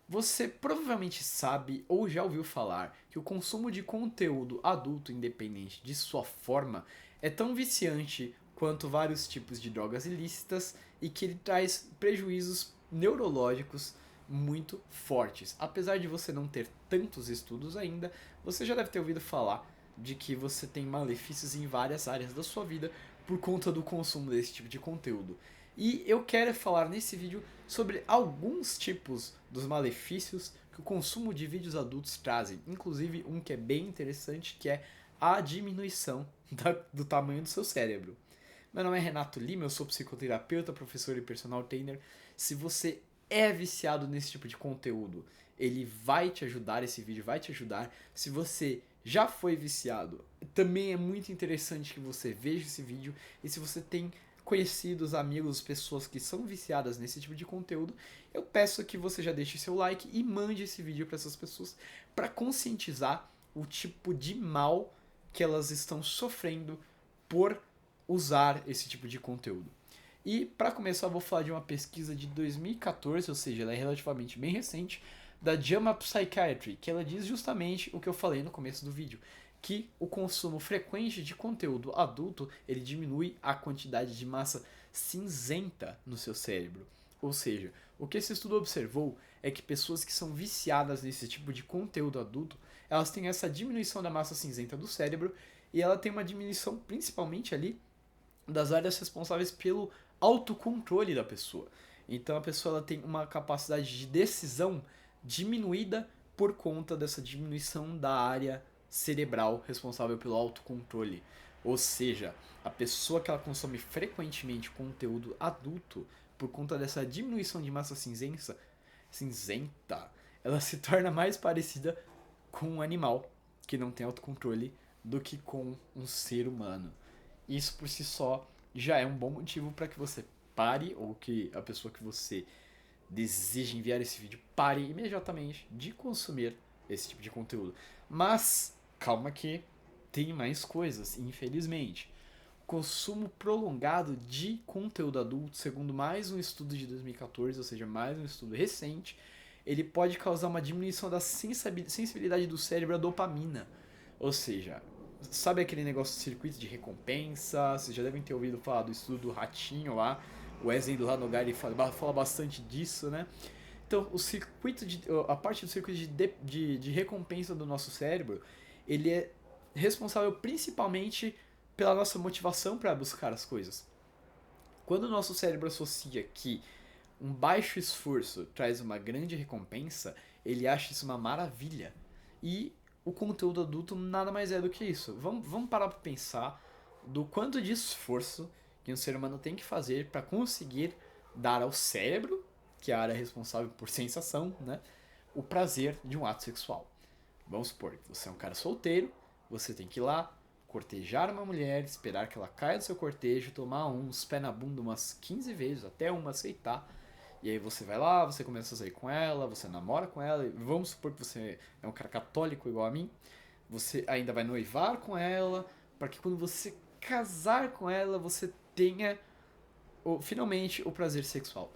Você provavelmente sabe ou já ouviu falar que o consumo de conteúdo adulto, independente de sua forma, é tão viciante quanto vários tipos de drogas ilícitas e que ele traz prejuízos neurológicos muito fortes. Apesar de você não ter tantos estudos ainda, você já deve ter ouvido falar de que você tem malefícios em várias áreas da sua vida por conta do consumo desse tipo de conteúdo. E eu quero falar nesse vídeo sobre alguns tipos dos malefícios que o consumo de vídeos adultos trazem, inclusive um que é bem interessante, que é a diminuição do tamanho do seu cérebro. Meu nome é Renato Lima, eu sou psicoterapeuta, professor e personal trainer. Se você é viciado nesse tipo de conteúdo, ele vai te ajudar, esse vídeo vai te ajudar. Se você já foi viciado, também é muito interessante que você veja esse vídeo. E se você tem conhecidos, amigos, pessoas que são viciadas nesse tipo de conteúdo, eu peço que você já deixe seu like e mande esse vídeo para essas pessoas para conscientizar o tipo de mal que elas estão sofrendo por usar esse tipo de conteúdo. E para começar, eu vou falar de uma pesquisa de 2014, ou seja, ela é relativamente bem recente, da JAMA Psychiatry, que ela diz justamente o que eu falei no começo do vídeo, que o consumo frequente de conteúdo adulto ele diminui a quantidade de massa cinzenta no seu cérebro. Ou seja, o que esse estudo observou é que pessoas que são viciadas nesse tipo de conteúdo adulto, elas têm essa diminuição da massa cinzenta do cérebro e ela tem uma diminuição principalmente ali das áreas responsáveis pelo autocontrole da pessoa. Então a pessoa ela tem uma capacidade de decisão diminuída por conta dessa diminuição da área cerebral responsável pelo autocontrole. Ou seja, a pessoa que ela consome frequentemente conteúdo adulto, por conta dessa diminuição de massa cinzenta, ela se torna mais parecida com um animal que não tem autocontrole do que com um ser humano. Isso por si só já é um bom motivo para que você pare, ou que a pessoa que você deseja enviar esse vídeo pare imediatamente de consumir esse tipo de conteúdo. Mas calma que tem mais coisas, infelizmente. Consumo prolongado de conteúdo adulto, segundo mais um estudo de 2014, ou seja, mais um estudo recente, ele pode causar uma diminuição da sensibilidade do cérebro à dopamina. Ou seja, sabe aquele negócio de circuito de recompensa? Vocês já devem ter ouvido falar do estudo do ratinho lá. O Wesley do Hanogar fala bastante disso, né? Então, a parte do circuito de recompensa do nosso cérebro, ele é responsável principalmente pela nossa motivação para buscar as coisas. Quando o nosso cérebro associa que um baixo esforço traz uma grande recompensa, ele acha isso uma maravilha. E o conteúdo adulto nada mais é do que isso. Vamos parar para pensar do quanto de esforço que um ser humano tem que fazer para conseguir dar ao cérebro, que é a área responsável por sensação, né, o prazer de um ato sexual. Vamos supor que você é um cara solteiro, você tem que ir lá, cortejar uma mulher, esperar que ela caia do seu cortejo, tomar uns pé na bunda umas 15 vezes, até uma aceitar. E aí você vai lá, você começa a sair com ela, você namora com ela, vamos supor que você é um cara católico igual a mim, você ainda vai noivar com ela, para que quando você casar com ela, você tenha finalmente o prazer sexual.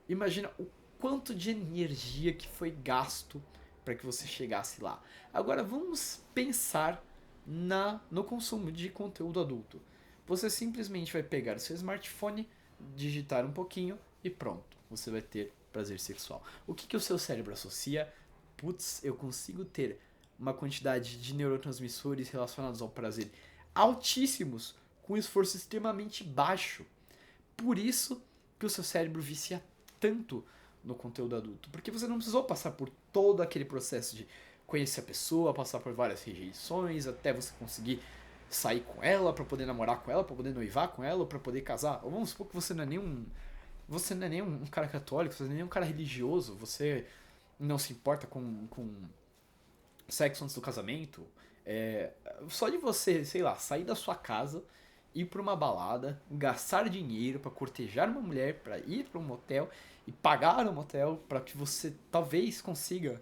Imagina o quanto de energia que foi gasto para que você chegasse lá. Agora vamos pensar no consumo de conteúdo adulto. Você simplesmente vai pegar o seu smartphone, digitar um pouquinho e pronto, você vai ter prazer sexual. O que o seu cérebro associa? Putz, eu consigo ter uma quantidade de neurotransmissores relacionados ao prazer altíssimos com um esforço extremamente baixo. Por isso que o seu cérebro vicia tanto no conteúdo adulto, porque você não precisou passar por todo aquele processo de conhecer a pessoa, passar por várias rejeições, até você conseguir sair com ela, para poder namorar com ela, para poder noivar com ela, ou para poder casar. Ou vamos supor que você não é nem um cara católico, você não é nem um cara religioso, você não se importa com sexo antes do casamento. Só de você, sei lá, sair da sua casa, ir pra uma balada, gastar dinheiro para cortejar uma mulher, para ir para um motel e pagar um motel para que você talvez consiga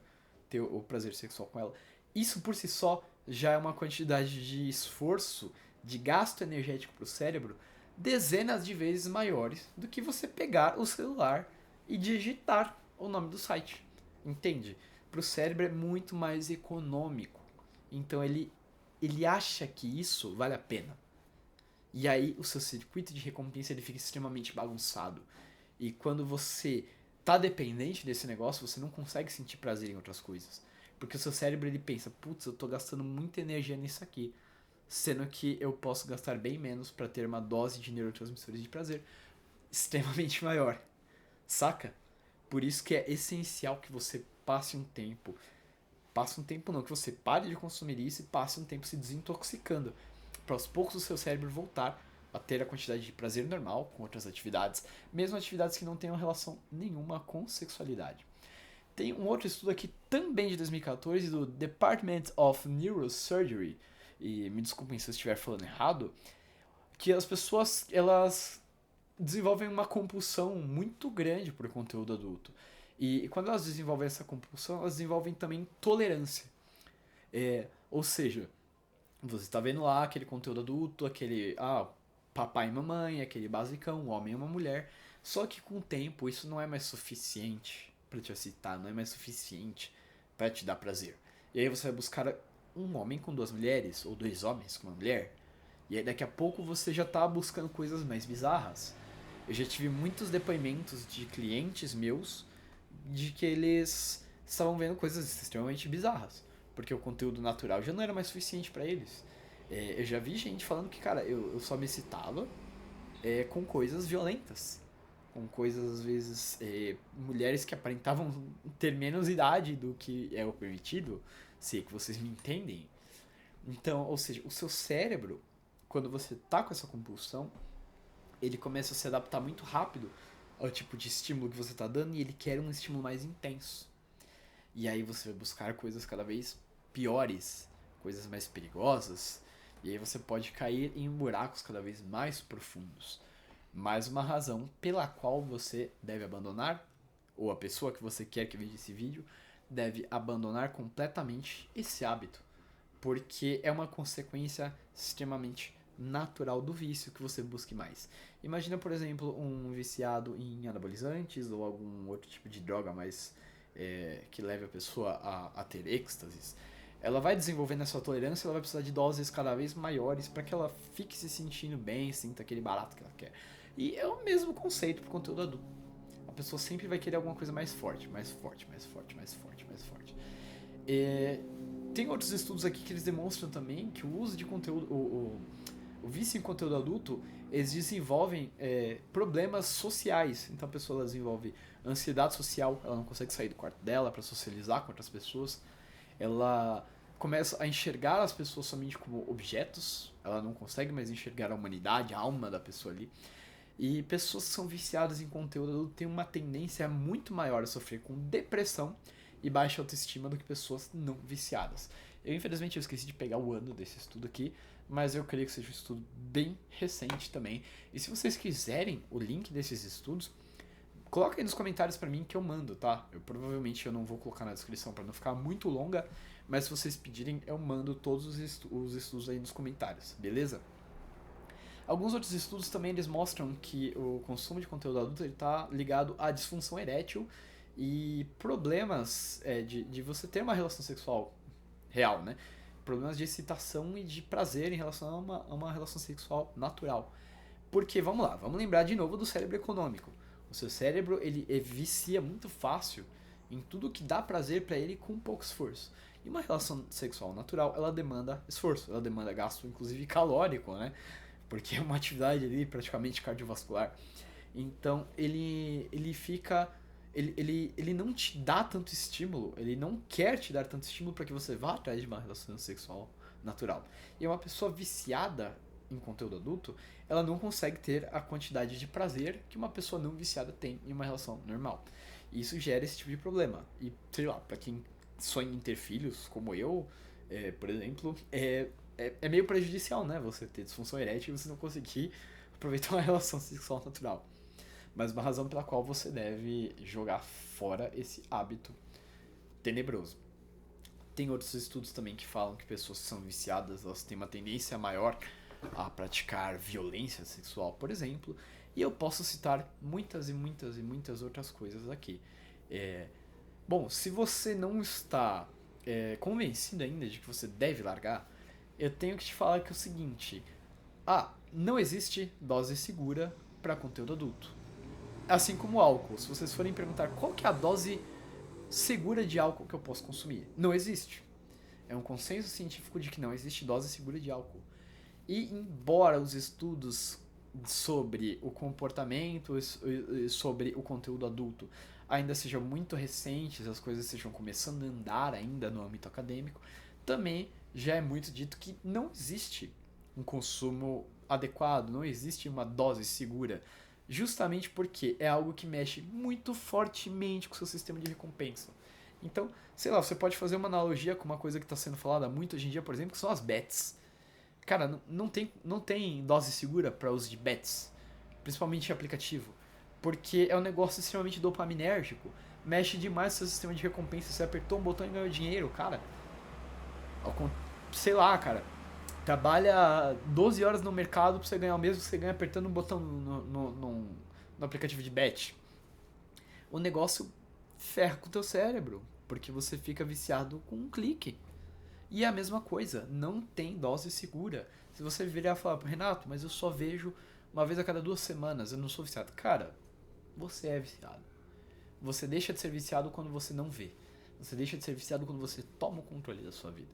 ter o prazer sexual com ela. Isso por si só já é uma quantidade de esforço, de gasto energético para o cérebro dezenas de vezes maiores do que você pegar o celular e digitar o nome do site. Entende? Pro cérebro é muito mais econômico. Então ele acha que isso vale a pena. E aí o seu circuito de recompensa ele fica extremamente bagunçado. E quando você tá dependente desse negócio, você não consegue sentir prazer em outras coisas. Porque o seu cérebro ele pensa, putz, eu tô gastando muita energia nisso aqui. Sendo que eu posso gastar bem menos para ter uma dose de neurotransmissores de prazer extremamente maior. Saca? Por isso que é essencial que você passe um tempo não, que você pare de consumir isso e passe um tempo se desintoxicando, para aos poucos o seu cérebro voltar a ter a quantidade de prazer normal com outras atividades, mesmo atividades que não tenham relação nenhuma com sexualidade. Tem um outro estudo aqui também de 2014 do Department of Neurosurgery, e me desculpem se eu estiver falando errado, que as pessoas elas desenvolvem uma compulsão muito grande por conteúdo adulto. E quando elas desenvolvem essa compulsão, elas desenvolvem também tolerância. Ou seja, você está vendo lá aquele conteúdo adulto, aquele papai e mamãe, aquele basicão, um homem e uma mulher. Só que com o tempo isso não é mais suficiente para te excitar, não é mais suficiente para te dar prazer. E aí você vai buscar um homem com duas mulheres, ou dois homens com uma mulher. E aí daqui a pouco você já tá buscando coisas mais bizarras. Eu já tive muitos depoimentos de clientes meus de que eles estavam vendo coisas extremamente bizarras, porque o conteúdo natural já não era mais suficiente para eles. Eu já vi gente falando que, cara, eu só me excitava com coisas violentas, com coisas, às vezes, mulheres que aparentavam ter menos idade do que é o permitido, se é que vocês me entendem. Então, ou seja, o seu cérebro, quando você tá com essa compulsão, ele começa a se adaptar muito rápido ao tipo de estímulo que você está dando e ele quer um estímulo mais intenso. E aí você vai buscar coisas cada vez piores, coisas mais perigosas, e aí você pode cair em buracos cada vez mais profundos. Mais uma razão pela qual você deve abandonar, ou a pessoa que você quer que veja esse vídeo, deve abandonar completamente esse hábito, porque é uma consequência extremamente natural do vício que você busque mais. Imagina, por exemplo, um viciado em anabolizantes ou algum outro tipo de droga mais que leve a pessoa a ter êxtases. Ela vai desenvolvendo essa tolerância, ela vai precisar de doses cada vez maiores para que ela fique se sentindo bem, sinta aquele barato que ela quer. E é o mesmo conceito para o conteúdo adulto. A pessoa sempre vai querer alguma coisa mais forte, mais forte, mais forte, mais forte, mais forte. Tem outros estudos aqui que eles demonstram também que o uso de conteúdo, o vício em conteúdo adulto, eles desenvolvem problemas sociais. Então a pessoa desenvolve ansiedade social, ela não consegue sair do quarto dela para socializar com outras pessoas. Ela começa a enxergar as pessoas somente como objetos, ela não consegue mais enxergar a humanidade, a alma da pessoa ali. E pessoas que são viciadas em conteúdo adulto têm uma tendência muito maior a sofrer com depressão e baixa autoestima do que pessoas não viciadas. Infelizmente eu esqueci de pegar o ano desse estudo aqui, mas eu creio que seja um estudo bem recente também. E se vocês quiserem o link desses estudos, coloquem aí nos comentários pra mim que eu mando, tá? Provavelmente eu não vou colocar na descrição pra não ficar muito longa, mas se vocês pedirem eu mando todos os estudos aí nos comentários, beleza? Alguns outros estudos também eles mostram que o consumo de conteúdo adulto está ligado à disfunção erétil e problemas de você ter uma relação sexual real, né? Problemas de excitação e de prazer em relação a uma relação sexual natural. Porque, vamos lá, vamos lembrar de novo do cérebro econômico. O seu cérebro, ele vicia muito fácil em tudo que dá prazer para ele com pouco esforço. E uma relação sexual natural, ela demanda esforço, ela demanda gasto, inclusive calórico, né? Porque é uma atividade ali praticamente cardiovascular. Então, ele fica... Ele não te dá tanto estímulo, ele não quer te dar tanto estímulo para que você vá atrás de uma relação sexual natural. E uma pessoa viciada em conteúdo adulto, ela não consegue ter a quantidade de prazer que uma pessoa não viciada tem em uma relação normal. E isso gera esse tipo de problema. E, sei lá, pra quem sonha em ter filhos, como eu, por exemplo, é meio prejudicial, né? Você ter disfunção erétil e você não conseguir aproveitar uma relação sexual natural. Mas uma razão pela qual você deve jogar fora esse hábito tenebroso. Tem outros estudos também que falam que pessoas que são viciadas, elas têm uma tendência maior a praticar violência sexual, por exemplo. E eu posso citar muitas e muitas e muitas outras coisas aqui. Bom, se você não está convencido ainda de que você deve largar, eu tenho que te falar que é o seguinte: não existe dose segura para conteúdo adulto. Assim como o álcool. Se vocês forem perguntar qual que é a dose segura de álcool que eu posso consumir, não existe. É um consenso científico de que não existe dose segura de álcool. E embora os estudos sobre o comportamento e sobre o conteúdo adulto ainda sejam muito recentes, as coisas estejam começando a andar ainda no âmbito acadêmico, também já é muito dito que não existe um consumo adequado, não existe uma dose segura, justamente porque é algo que mexe muito fortemente com o seu sistema de recompensa. Então, sei lá, você pode fazer uma analogia com uma coisa que está sendo falada muito hoje em dia, por exemplo, que são as bets. Cara, não tem dose segura para uso de bets, principalmente em aplicativo, porque é um negócio extremamente dopaminérgico, mexe demais no seu sistema de recompensa, você apertou um botão e ganhou dinheiro, cara. Sei lá, cara, trabalha 12 horas no mercado pra você ganhar o mesmo que você ganha apertando um botão no aplicativo de bet. O negócio ferra com o teu cérebro, porque você fica viciado com um clique. E é a mesma coisa, não tem dose segura. Se você virar e falar, Renato, mas eu só vejo uma vez a cada 2 semanas, eu não sou viciado. Cara, você é viciado. Você deixa de ser viciado quando você não vê. Você deixa de ser viciado quando você toma o controle da sua vida.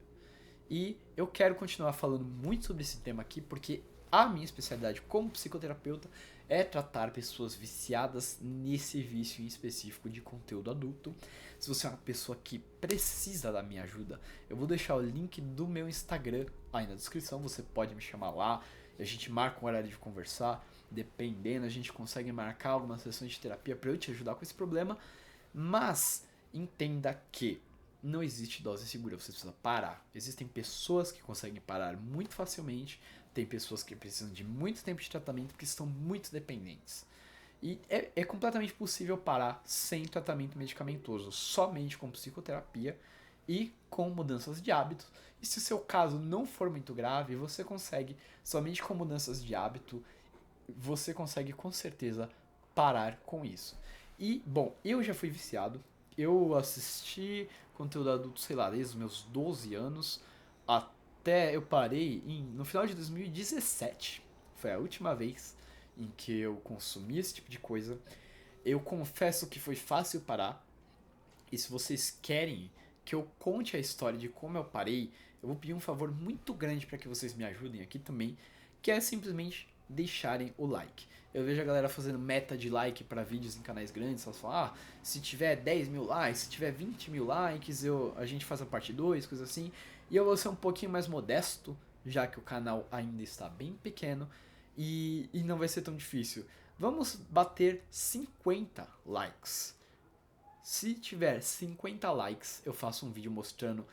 E eu quero continuar falando muito sobre esse tema aqui, porque a minha especialidade como psicoterapeuta é tratar pessoas viciadas nesse vício em específico de conteúdo adulto. Se você é uma pessoa que precisa da minha ajuda, eu vou deixar o link do meu Instagram aí na descrição, você pode me chamar lá, a gente marca um horário de conversar, dependendo, a gente consegue marcar algumas sessões de terapia para eu te ajudar com esse problema, mas entenda que não existe dose segura, você precisa parar. Existem pessoas que conseguem parar muito facilmente, tem pessoas que precisam de muito tempo de tratamento porque estão muito dependentes. E é completamente possível parar sem tratamento medicamentoso, somente com psicoterapia e com mudanças de hábitos. E se o seu caso não for muito grave, você consegue, somente com mudanças de hábito, você consegue com certeza parar com isso. E, bom, eu já fui viciado, eu assisti conteúdo adulto, sei lá, desde os meus 12 anos até eu parei no final de 2017. Foi a última vez em que eu consumi esse tipo de coisa. Eu confesso que foi fácil parar. E se vocês querem que eu conte a história de como eu parei, eu vou pedir um favor muito grande para que vocês me ajudem aqui também, que é simplesmente deixarem o like. Eu vejo a galera fazendo meta de like para vídeos em canais grandes, elas falam, se tiver 10 mil likes, se tiver 20 mil likes, a gente faz a parte 2, coisa assim. E eu vou ser um pouquinho mais modesto, já que o canal ainda está bem pequeno e não vai ser tão difícil. Vamos bater 50 likes. Se tiver 50 likes, eu faço um vídeo mostrando,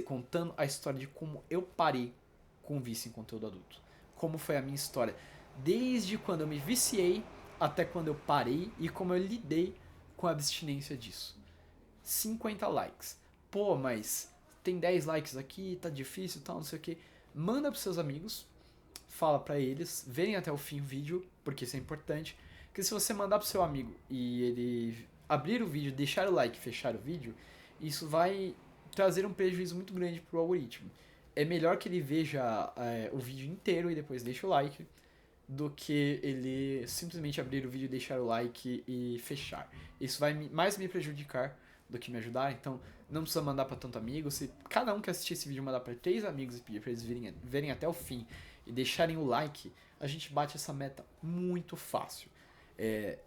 contando a história de como eu parei com o vício em conteúdo adulto. Como foi a minha história, desde quando eu me viciei até quando eu parei e como eu lidei com a abstinência disso. 50 likes. Pô, mas tem 10 likes aqui, tá difícil e tal, não sei o que. Manda pros seus amigos, fala pra eles, verem até o fim o vídeo, porque isso é importante. Porque se você mandar pro seu amigo e ele abrir o vídeo, deixar o like e fechar o vídeo, isso vai trazer um prejuízo muito grande pro algoritmo. É melhor que ele veja o vídeo inteiro e depois deixe o like, do que ele simplesmente abrir o vídeo, deixar o like e fechar. Isso vai mais me prejudicar do que me ajudar, então não precisa mandar para tanto amigo. Se cada um que assistir esse vídeo mandar para 3 amigos e pedir para eles verem até o fim e deixarem o like, a gente bate essa meta muito fácil.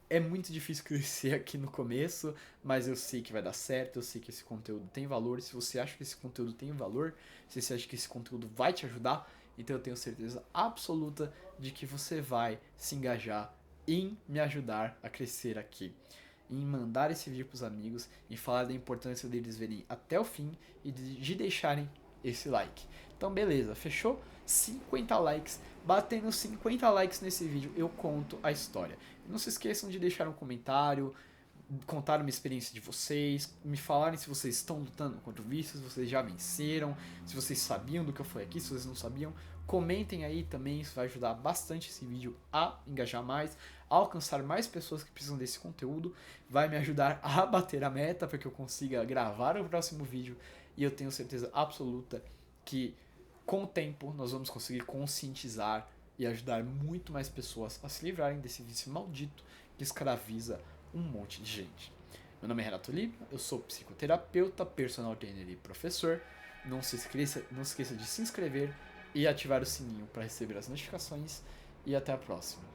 É muito difícil crescer aqui no começo, mas eu sei que vai dar certo, eu sei que esse conteúdo tem valor. Se você acha que esse conteúdo tem valor, se você acha que esse conteúdo vai te ajudar, então eu tenho certeza absoluta de que você vai se engajar em me ajudar a crescer aqui, em mandar esse vídeo para os amigos, em falar da importância deles verem até o fim e de deixarem esse like. Então beleza, fechou? 50 likes. Batendo 50 likes nesse vídeo, eu conto a história. Não se esqueçam de deixar um comentário, contar uma experiência de vocês, me falarem se vocês estão lutando contra o vício, se vocês já venceram, se vocês sabiam do que eu falei aqui, se vocês não sabiam. Comentem aí também, isso vai ajudar bastante esse vídeo a engajar mais, a alcançar mais pessoas que precisam desse conteúdo, vai me ajudar a bater a meta para que eu consiga gravar o próximo vídeo, e eu tenho certeza absoluta que com o tempo nós vamos conseguir conscientizar e ajudar muito mais pessoas a se livrarem desse vício maldito que escraviza um monte de gente. Meu nome é Renato Lima, eu sou psicoterapeuta, personal trainer e professor. Não se esqueça de se inscrever e ativar o sininho para receber as notificações. E até a próxima.